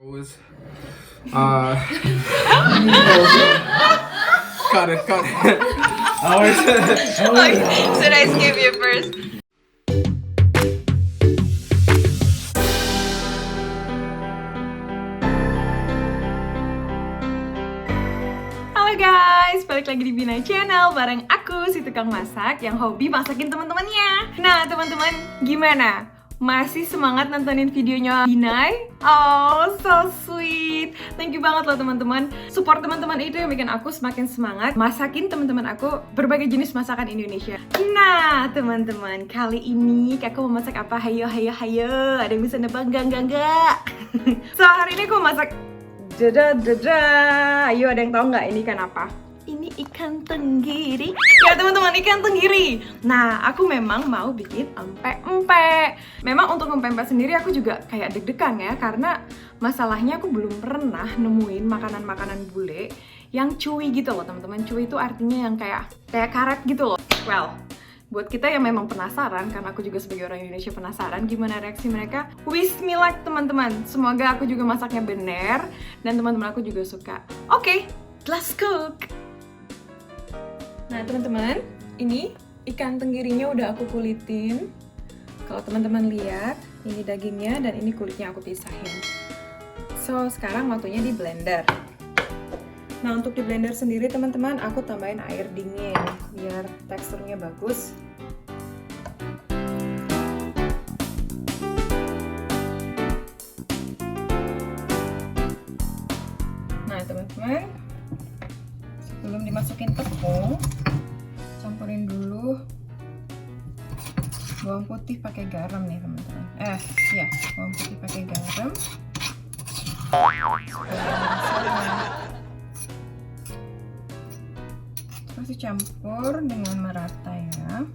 was cut it. Should I skip you first? Halo guys, balik lagi di Binai Channel bareng aku, si tukang masak yang hobi masakin teman-temannya. Nah teman-teman, gimana? Masih semangat nontonin videonya Binai? Oh, so sweet. Thank you banget loh teman-teman. Support teman-teman itu yang bikin aku semakin semangat masakin teman-teman aku berbagai jenis masakan Indonesia. Nah, teman-teman, kali ini aku mau masak apa? Hayo. Ada yang bisa nebak enggak? So, hari ini aku masak Ayo, ada yang tahu nggak ini ikan apa? Ini ikan tenggiri. Ya teman-teman, ikan tenggiri. Nah, aku memang mau bikin empek-empek. Memang untuk empek-empek sendiri aku juga kayak deg-degan ya, karena masalahnya aku belum pernah nemuin makanan-makanan bule yang chewy gitu loh teman-teman. Chewy itu artinya yang kayak karet gitu loh. Well, buat kita yang memang penasaran, karena aku juga sebagai orang Indonesia penasaran gimana reaksi mereka. Wish me luck teman-teman. Semoga aku juga masaknya bener dan teman-teman aku juga suka. Oke, let's cook. Nah teman-teman, ini ikan tenggirinya udah aku kulitin. Kalau teman-teman lihat, ini dagingnya dan ini kulitnya aku pisahin. So, sekarang waktunya di blender. Nah, untuk di blender sendiri teman-teman, aku tambahin air dingin biar teksturnya bagus. Nah, teman-teman, sebelum dimasukin tepung, campurin dulu bawang putih pakai garam nih teman-teman. Bawang putih pakai garam. Terus dicampur dengan merata ya.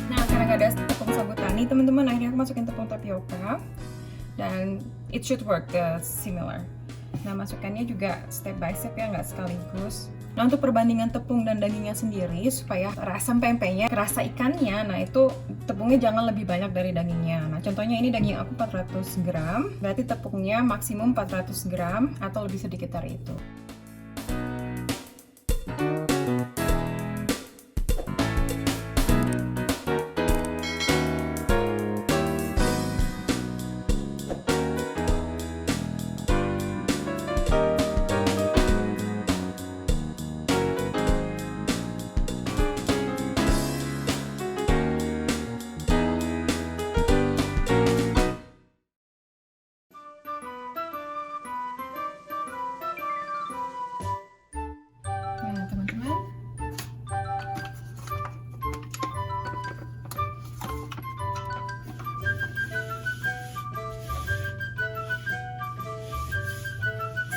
Nah, karena gak ada tepung sagu tani teman-teman, akhirnya aku masukin tepung tapioka dan it should work similar. Nah, masukannya juga step by step ya, nggak sekaligus. Nah, untuk perbandingan tepung dan dagingnya sendiri supaya rasa pempeknya kerasa ikannya, nah itu tepungnya jangan lebih banyak dari dagingnya. Nah, contohnya ini daging aku 400 gram, berarti tepungnya maksimum 400 gram atau lebih sedikit dari itu.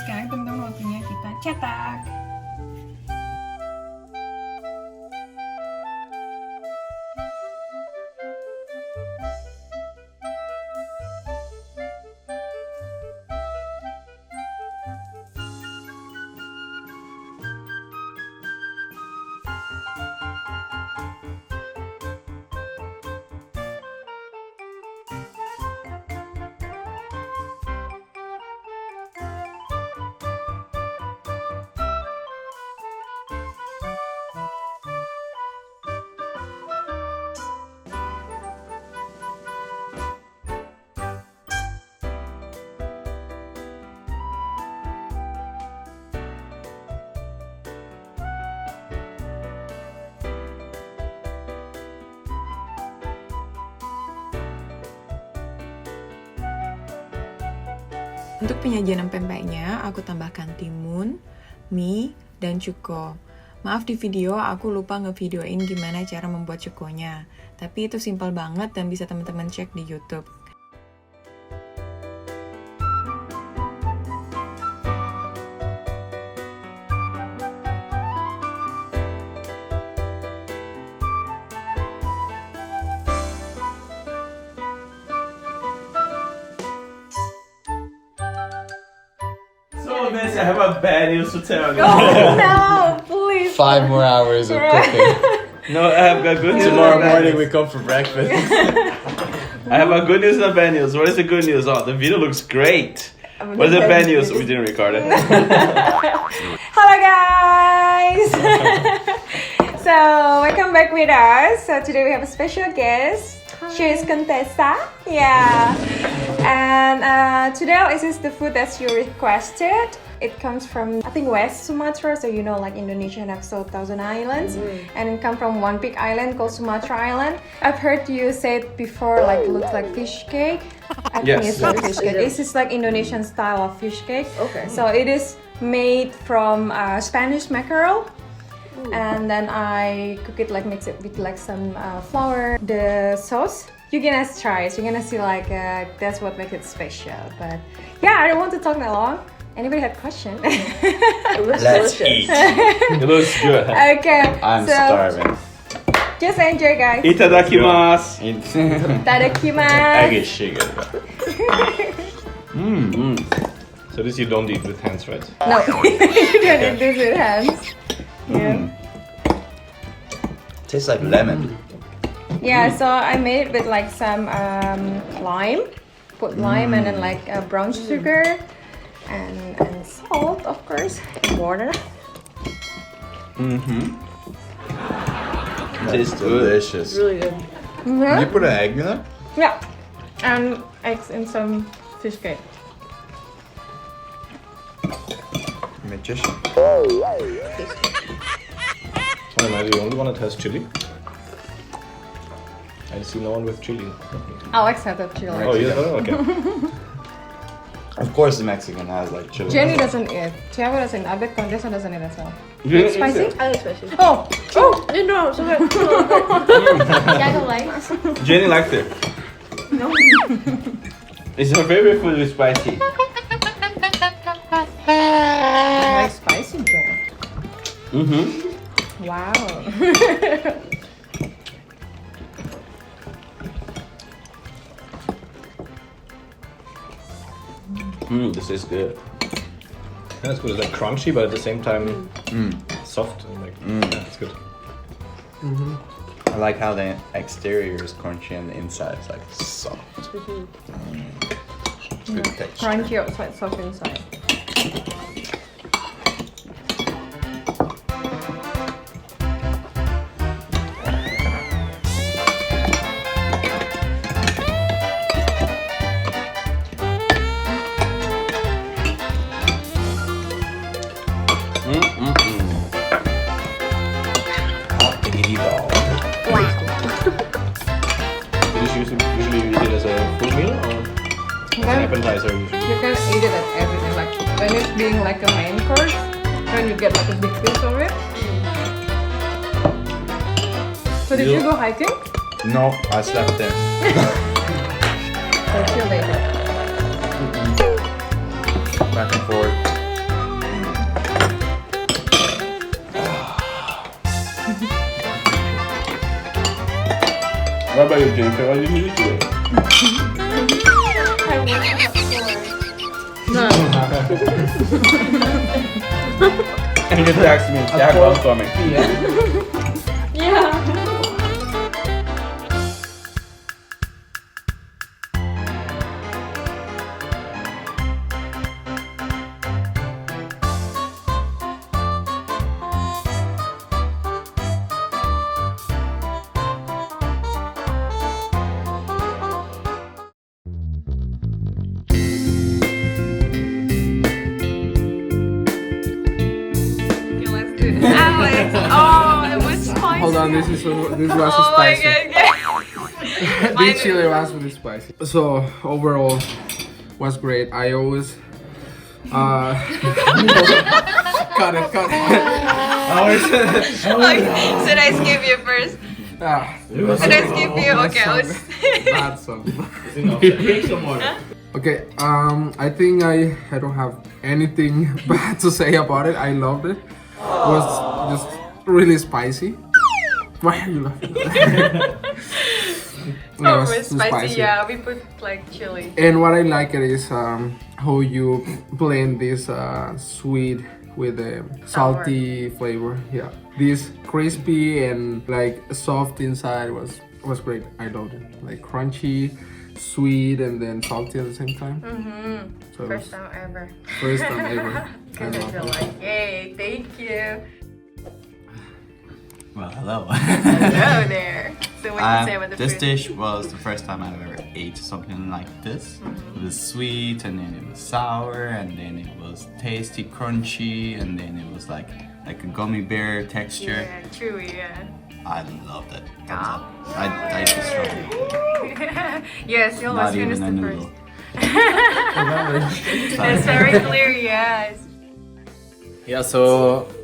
Sekarang teman-teman waktunya kita cetak. Untuk penyajian pempeknya, aku tambahkan timun, mie, dan cuko. Maaf di video, aku lupa ngevideoin gimana cara membuat cukonya. Tapi itu simpel banget dan bisa teman-teman cek di YouTube. Miss, I have a bad news to tell you. Oh no, please. 5 more hours of cooking. No, I have got good news. Tomorrow and bad morning news. we come for breakfast. I have a good news and a bad news. What is the good news? Oh, the video looks great. What is the bad news? We didn't record it. Hello guys! So welcome back with us. So today we have a special guest. She is Contessa. Yeah. And today this is the food that you requested. It comes from, I think, West Sumatra. So you know, like Indonesia have so 1,000 islands. And it comes from one big island called Sumatra Island. I've heard you say it before, like it looks like fish cake. I think it's like fish cake. This is like Indonesian style of fish cake. Okay. So it is made from Spanish mackerel. And then I cook it, like mix it with like some flour. The sauce, you're gonna try it. You're gonna see like that's what makes it special. But yeah, I don't want to talk that long. Anybody had question? Let's eat. It looks good. Huh? Okay. I'm so starving. just enjoy, guys. Itadakimasu. I Tadakimasu. get sugar. So this you don't eat with hands, right? No, you don't eat this with hands. Yeah. Tastes like lemon. Yeah, so I made it with like some lime. Put lime and then like brown sugar and salt, of course, and water. Tastes delicious. Really good. You put an egg in it? Yeah, and eggs in some fish cake. Magician. Oh, am I the only one that has chili? I see no one with chili. Alex had that chili. Oh, yes? Oh, okay. Of course the Mexican has like chili. Jenny doesn't eat. Tiago doesn't. I bet Contessa doesn't eat as well. Yeah, Spicy? I like spicy. Oh! No, sorry. Tiago likes. Jenny liked it. No. It's her favorite food with spicy. I like spicy, Jenny. Wow. This is good. Yeah, it's good. It's like crunchy, but at the same time soft. And like, yeah, it's good. I like how the exterior is crunchy and the inside is like soft. Good texture. Crunchy outside, soft inside. Usually you eat it as a full meal or an appetizer usually? You can eat it at everything. Like when it's being like a main course, when you get like a big piece of it. So did you go hiking? No, I slept in. Or chill later? Back and forth. What about you, Jennifer? What did you eat today? I work at the store. And you text me, Jack, I'm coming. Yeah. Alex, oh, it was spicy. Hold on, this was Oh my spicy. god, This chili was really spicy. So overall, was great. I always cut it. Should I skip you first? Should I skip you? Okay, Bad song. Okay, I think I don't have anything bad to say about it. I loved it. It was just really spicy. Why are you laughing? Oh, it's spicy, yeah, we put like chili. And what I like it is how you blend this sweet with a salty flavor. Yeah, this crispy and like soft inside was great. I loved it. Like crunchy, sweet, and then salty at the same time. So First time ever. First time ever. Good, I feel like, yay, thank you. Well, hello. Hello there. So what you say about the This food? dish was the first time I've ever ate something like this. It was sweet, and then it was sour, and then it was tasty, crunchy, and then it was like a gummy bear texture. Yeah, chewy, yeah. I love that. Thumbs up. I eat this strongly. Yes, you Not almost even finished a the noodle. first. It's very clear, yes. Yeah, so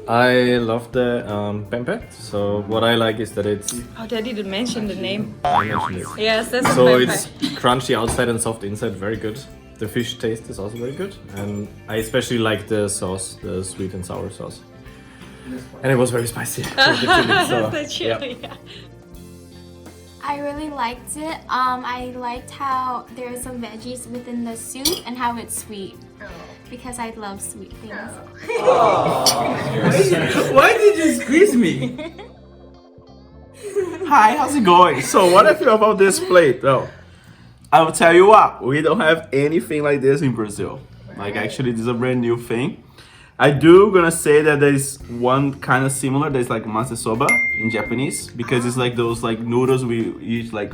I love the Pempek. So what I like is that it's Oh, Daddy didn't mention the name. I mentioned it. Yes, that's So a it's crunchy outside and soft inside, very good. The fish taste is also very good, and I especially like the sauce, the sweet and sour sauce. And it was very spicy. So, the chili, yeah. I really liked it. I liked how there are some veggies within the soup and how it's sweet. Because I love sweet things. Why did you squeeze me? Hi, how's it going? So what I feel about this plate though? I will tell you what, we don't have anything like this in Brazil. Like actually this is a brand new thing. I do gonna say that there is one kind of similar, there's like masasoba in Japanese, because it's like those like noodles we eat like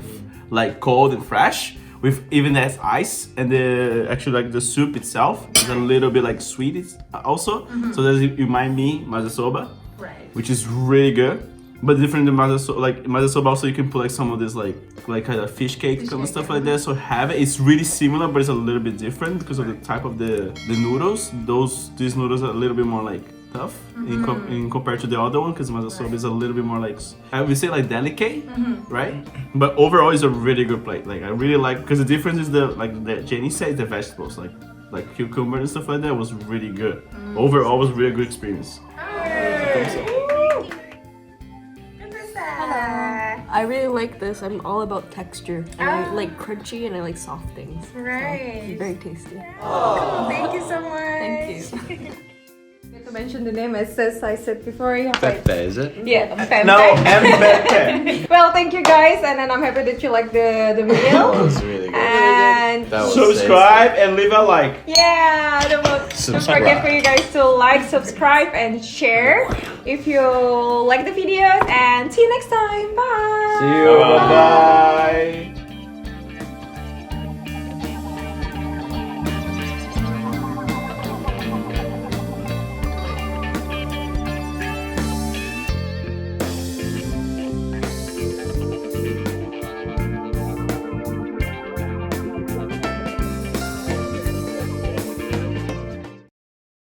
cold and fresh. With even as ice, and the actually like the soup itself is a little bit like sweet also. So does it remind me masasoba, Right. which is really good. But different than masasoba, like masasoba also you can put like some of this like kind of fish cake kind of stuff like that. So have it. It's really similar, but it's a little bit different because of the type of the noodles. These noodles are a little bit more like tough in compared to the other one, because masasoba is a little bit more like I would say like delicate, right? But overall, it's a really good plate. Like I really like, because the difference is that Jenny said the vegetables like cucumber and stuff like that was really good. Overall, was really good experience. I really like this. I'm all about texture. And I like crunchy and I like soft things. Right. Very tasty. Thank you so much. Thank you. To mention the name, as I said before, you have like, Pepe, is it? yeah, Pempek. No, Pepe. Well, thank you guys, and then I'm happy that you like the That video. was really good. And That was subscribe and leave a like. yeah, don't forget for you guys to like, subscribe, and share if you like the videos. And see you next time. Bye. See you. Bye.